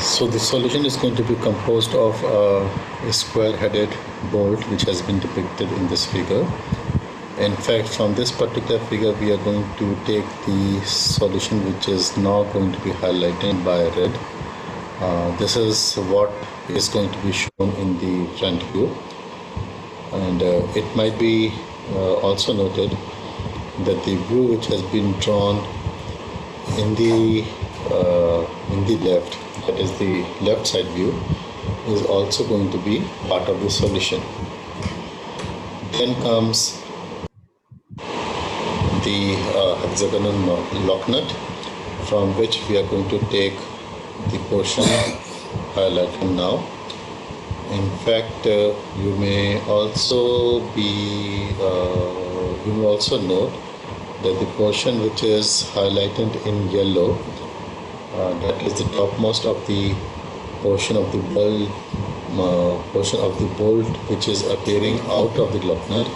So the solution is going to be composed of a square-headed bolt which has been depicted in this figure. In fact, from this particular figure we are going to take the solution which is now going to be highlighted by red. This is what is going to be shown in the front view, and it might be also noted that the view which has been drawn in the left, that is the left side view, is also going to be part of the solution. Then comes the hexagonal lock nut, from which we are going to take the portion highlighted now. In fact, you may also note that the portion which is highlighted in yellow, that is the topmost of the portion of the bolt which is appearing out of the lock nut,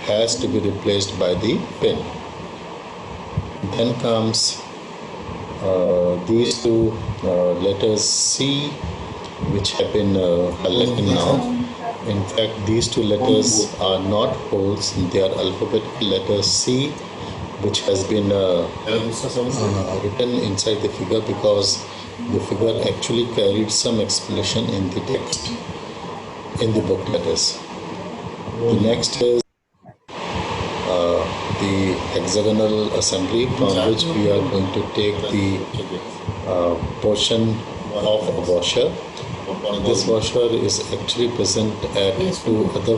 has to be replaced by the pin. Then comes these two letters C, which have been highlighted now. In fact, these two letters are not holes, they are alphabetical letter C, which has been written inside the figure because the figure actually carried some explanation in the text in the book letters. The next is the hexagonal assembly, from which we are going to take the portion of a washer. This washer is actually present at two other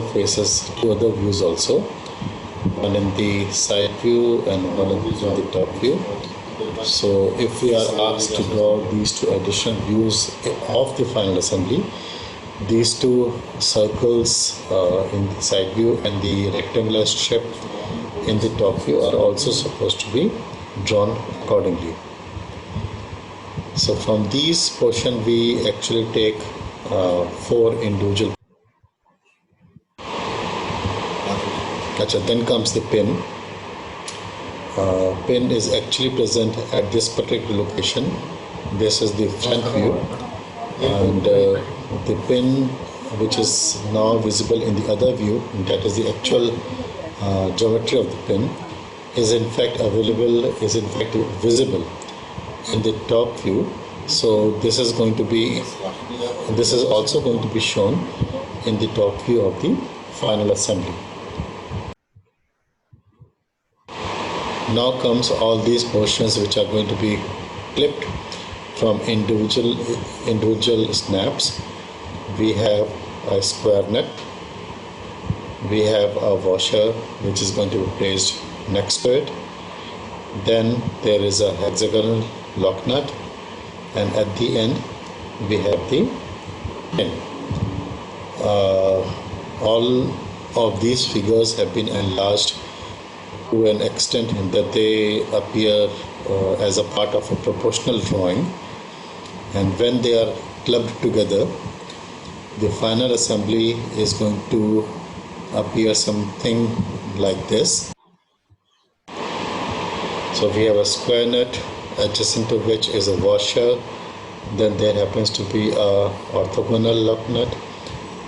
views also, one in the side view and one in the top view. So if we are asked to draw these two additional views of the final assembly, these two circles in the side view and the rectangular strip in the top view are also supposed to be drawn accordingly. So from these portion we actually take 4 individual. Then comes the pin. Pin is actually present at this particular location. This is the front view, and the pin which is now visible in the other view, that is the actual geometry of the pin, is in fact visible in the top view. So this is also going to be shown in the top view of the final assembly. Now comes all these portions which are going to be clipped from individual snaps. We have a square nut, we have a washer which is going to be placed next to it, then there is a hexagonal lock nut, and at the end we have the pin. All of these figures have been enlarged to an extent that they appear as a part of a proportional drawing, and when they are clubbed together, the final assembly is going to appear something like this. So we have a square nut, adjacent to which is a washer, then there happens to be a orthogonal lock nut,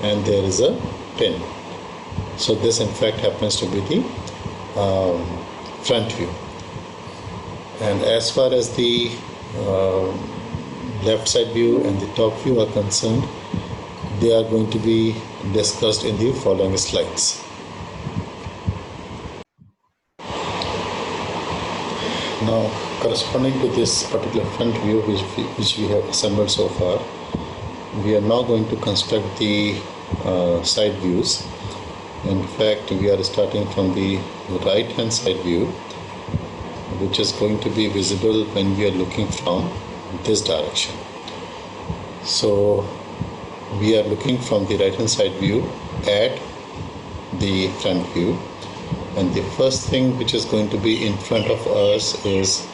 and there is a pin. So this in fact happens to be the front view. And as far as the left side view and the top view are concerned, they are going to be discussed in the following slides. Now, corresponding to this particular front view which we have assembled so far, we are now going to construct the side views. In fact, we are starting from the right hand side view, which is going to be visible when we are looking from this direction. So we are looking from the right hand side view at the front view, and the first thing which is going to be in front of us is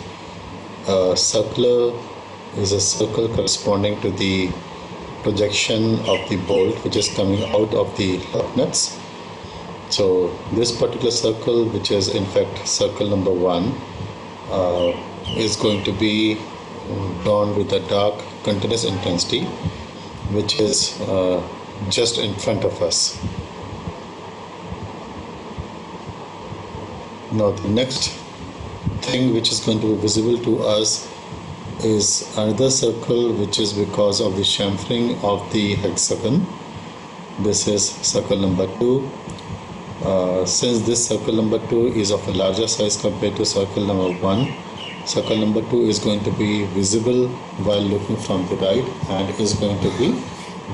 a circle corresponding to the projection of the bolt which is coming out of the lock nuts. So this particular circle, which is in fact circle number 1, is going to be drawn with a dark continuous intensity, which is just in front of us. Now the next thing which is going to be visible to us is another circle, which is because of the chamfering of the hexagon. This is circle number 2. Since this circle number 2 is of a larger size compared to circle number 1, circle number 2 is going to be visible while looking from the right and is going to be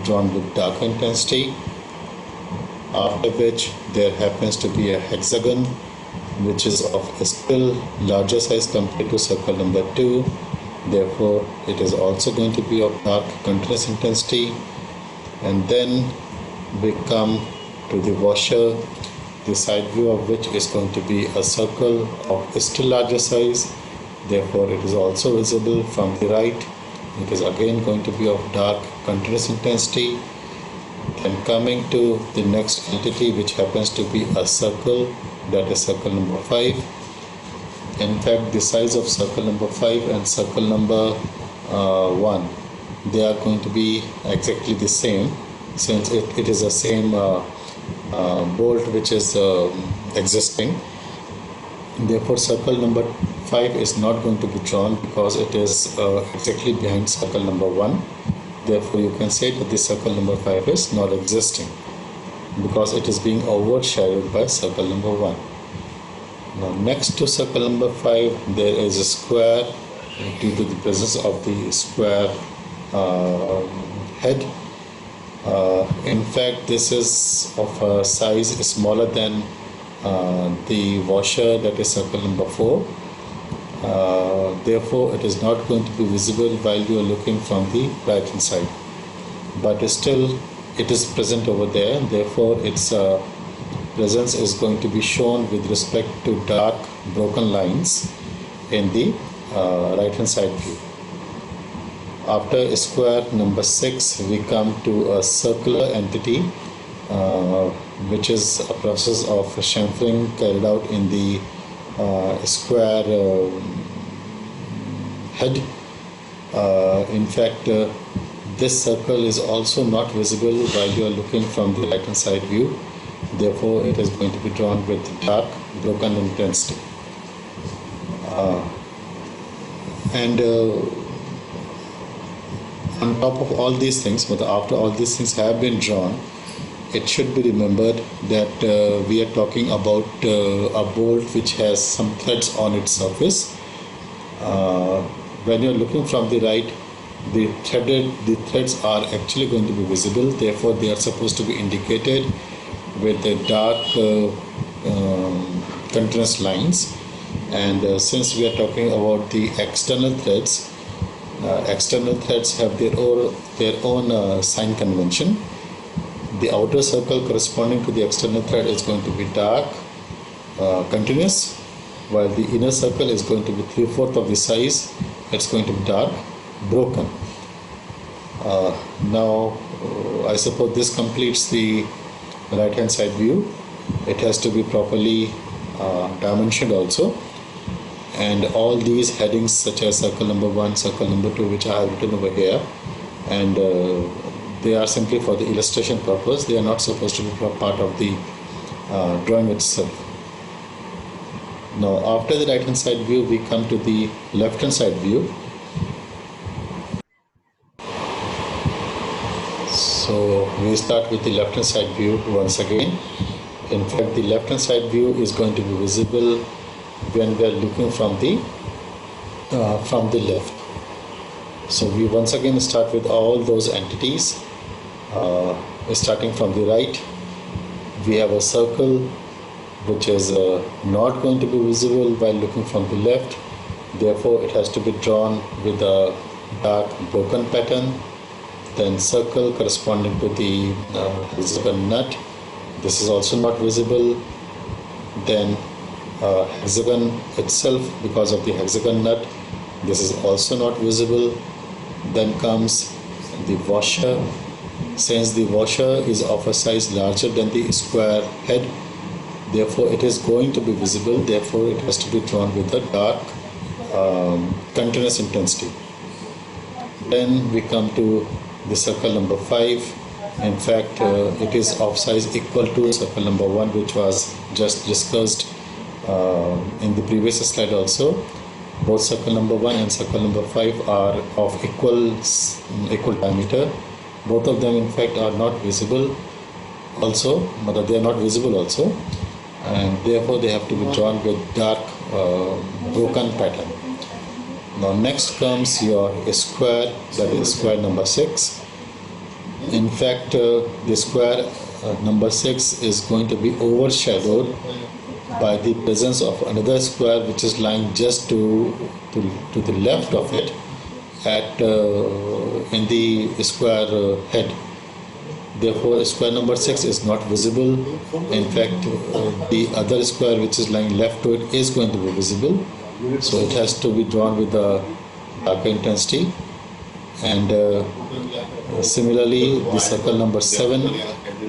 drawn with dark intensity, after which there happens to be a hexagon which is of a still larger size compared to circle number 2. Therefore, it is also going to be of dark continuous intensity. And then we come to the washer, the side view of which is going to be a circle of a still larger size. Therefore, it is also visible from the right. It is again going to be of dark continuous intensity. Then coming to the next entity, which happens to be a circle, that is circle number 5. In fact, the size of circle number 5 and circle number 1, they are going to be exactly the same, since it is the same bolt which is existing. Therefore, circle number 5 is not going to be drawn because it is exactly behind circle number 1. Therefore, you can say that the circle number 5 is not existing because it is being overshadowed by circle number 1. Now, next to circle number 5, there is a square due to the presence of the square head. In fact, this is of a size smaller than the washer, that is circle number 4. Therefore, it is not going to be visible while you are looking from the right hand side, but still it is present over there. Therefore, its presence is going to be shown with respect to dark broken lines in the right hand side view. After square number 6, we come to a circular entity, which is a process of chamfering carried out in the square head. In fact, this circle is also not visible while you are looking from the right hand side view. Therefore, it is going to be drawn with dark broken intensity. On top of all these things, but after all these things have been drawn, it should be remembered that we are talking about a bolt which has some threads on its surface. When you are looking from the right, the threads are actually going to be visible. Therefore, they are supposed to be indicated with the dark continuous lines. And since we are talking about the external threads have their own sign convention. The outer circle corresponding to the external thread is going to be dark continuous, while the inner circle is going to be 3/4 of the size. It's going to be dark broken. Now, I suppose this completes the right hand side view. It has to be properly dimensioned also, and all these headings such as circle number 1, circle number 2, which I have written over here, and they are simply for the illustration purpose. They are not supposed to be part of the drawing itself. Now, after the right hand side view, we come to the left hand side view. So we start with the left hand side view once again. In fact, the left hand side view is going to be visible when we are looking from the left. So we once again start with all those entities. Starting from the right, we have a circle which is not going to be visible while looking from the left. Therefore, it has to be drawn with a dark broken pattern. Then circle corresponding to the hexagon nut. This is also not visible. Then hexagon itself, because of the hexagon nut, this is also not visible. Then comes the washer. Since the washer is of a size larger than the square head, therefore it is going to be visible. Therefore, it has to be drawn with a dark continuous intensity. Then we come to the circle number 5. In fact, it is of size equal to circle number 1, which was just discussed in the previous slide also. Both circle number 1 and circle number 5 are of equal diameter. Both of them in fact are not visible also, but they are not visible also, and therefore they have to be drawn with dark broken pattern. Now next comes your square, that is square number 6. In fact, the square number 6 is going to be overshadowed by the presence of another square which is lying just to the left of it at in the square head. Therefore square number 6 is not visible. In fact, the other square which is lying left to it is going to be visible, so it has to be drawn with a darker intensity. And similarly, the circle number 7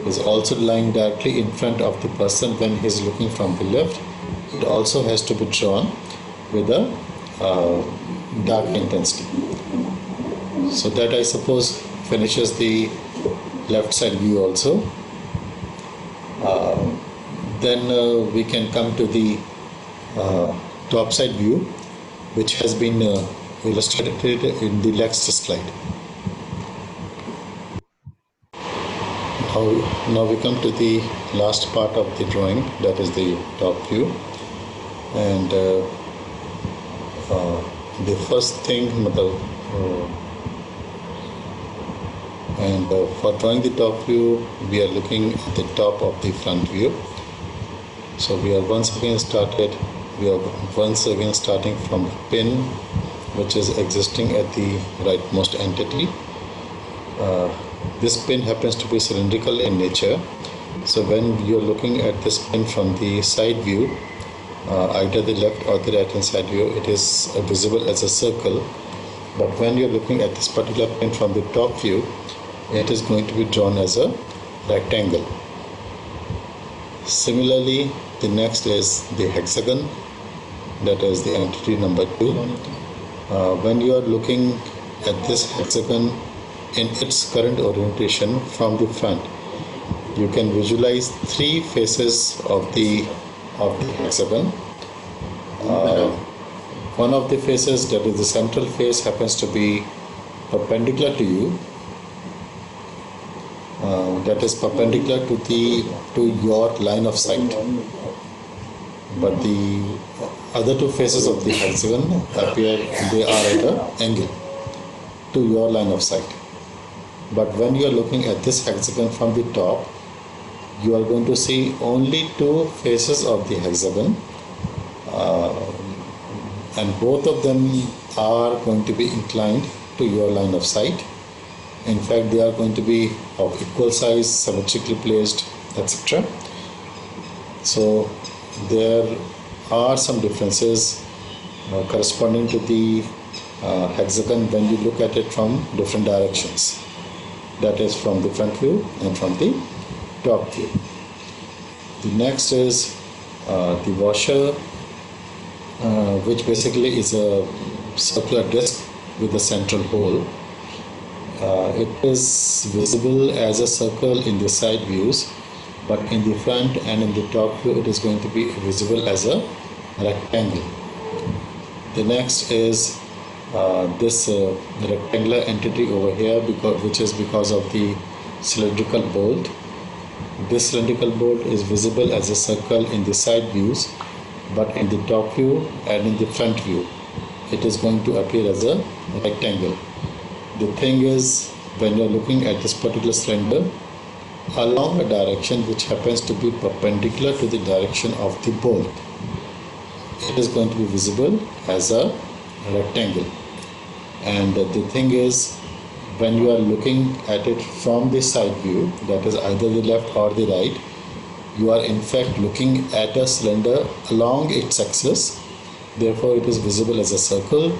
is also lying directly in front of the person when he is looking from the left. It also has to be drawn with a dark intensity. So that, I suppose, finishes the left side view also. Then we can come to the top side view, which has been illustrated in the next slide. Now we come to the last part of the drawing, that is the top view. And the first thing, for drawing the top view, we are looking at the top of the front view. So we are once again starting from the pin which is existing at the rightmost entity. This pin happens to be cylindrical in nature, so when you're looking at this pin from the side view, either the left or the right hand side view, it is visible as a circle. But when you're looking at this particular pin from the top view, it is going to be drawn as a rectangle. Similarly, the next is the hexagon, that is the entity number 2. When you are looking at this hexagon in its current orientation from the front, you can visualize 3 faces of the hexagon. One of the faces, that is the central face, happens to be perpendicular to you, that is perpendicular to your line of sight. But the other 2 faces of the hexagon appear, they are at an angle to your line of sight. But when you are looking at this hexagon from the top, you are going to see only 2 faces of the hexagon, and both of them are going to be inclined to your line of sight. In fact, they are going to be of equal size, symmetrically placed, etc. So there are some differences corresponding to the hexagon when you look at it from different directions, that is from the front view and from the top view. The next is the washer, which basically is a circular disc with a central hole. It is visible as a circle in the side views, but in the front and in the top view it is going to be visible as a rectangle. The next is this rectangular entity over here, which is because of the cylindrical bolt. This cylindrical bolt is visible as a circle in the side views, but in the top view and in the front view it is going to appear as a rectangle. The thing is, when you are looking at this particular cylinder along a direction which happens to be perpendicular to the direction of the bolt, it is going to be visible as a rectangle. And the thing is, when you are looking at it from the side view, that is either the left or the right, you are in fact looking at a cylinder along its axis, therefore it is visible as a circle.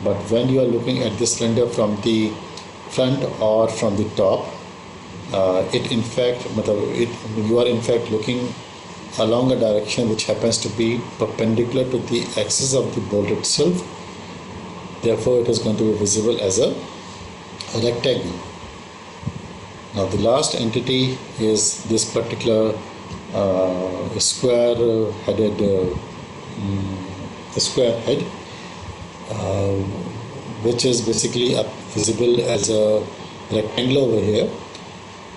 But when you are looking at this cylinder from the front or from the top, you are in fact looking along a direction which happens to be perpendicular to the axis of the bolt itself. Therefore, it is going to be visible as a a rectangle. Now the last entity is this particular square-headed square head, which is basically visible as a rectangle over here.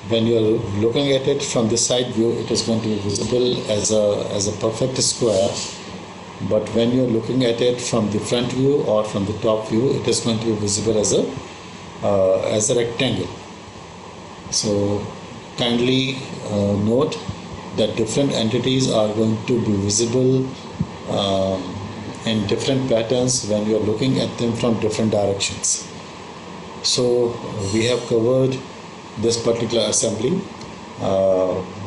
When you are looking at it from the side view, it is going to be visible as a perfect square. But when you are looking at it from the front view or from the top view, it is going to be visible as a rectangle. So kindly note that different entities are going to be visible in different patterns when you are looking at them from different directions. So we have covered this particular assembly.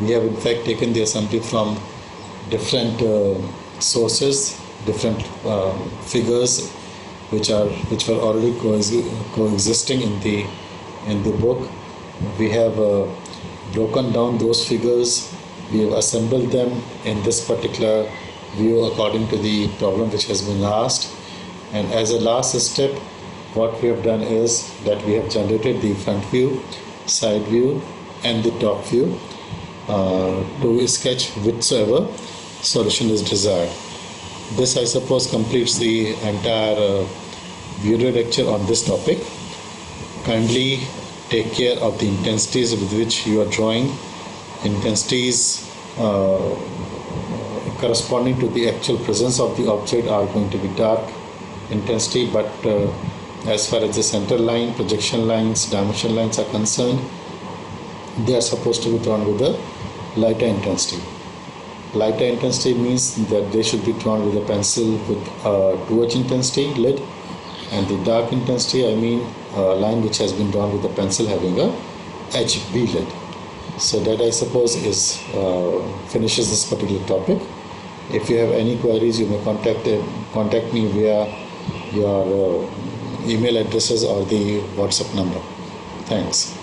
We have in fact taken the assembly from different sources, different figures which were already coexisting in the book. We have broken down those figures. We have assembled them in this particular view according to the problem which has been asked. And as a last step, what we have done is that we have generated the front view, side view and the top view to sketch whichever solution is desired. This, I suppose, completes the entire video lecture on this topic. Kindly take care of the intensities with which you are drawing. Intensities corresponding to the actual presence of the object are going to be dark intensity, but as far as the center line, projection lines, dimension lines are concerned, they are supposed to be drawn with a lighter intensity. Lighter intensity means that they should be drawn with a pencil with a 2H intensity lead, and the dark intensity, I mean a line which has been drawn with a pencil having a HB lead. So that, I suppose, is finishes this particular topic. If you have any queries, you may contact me via your email addresses or the WhatsApp number. Thanks.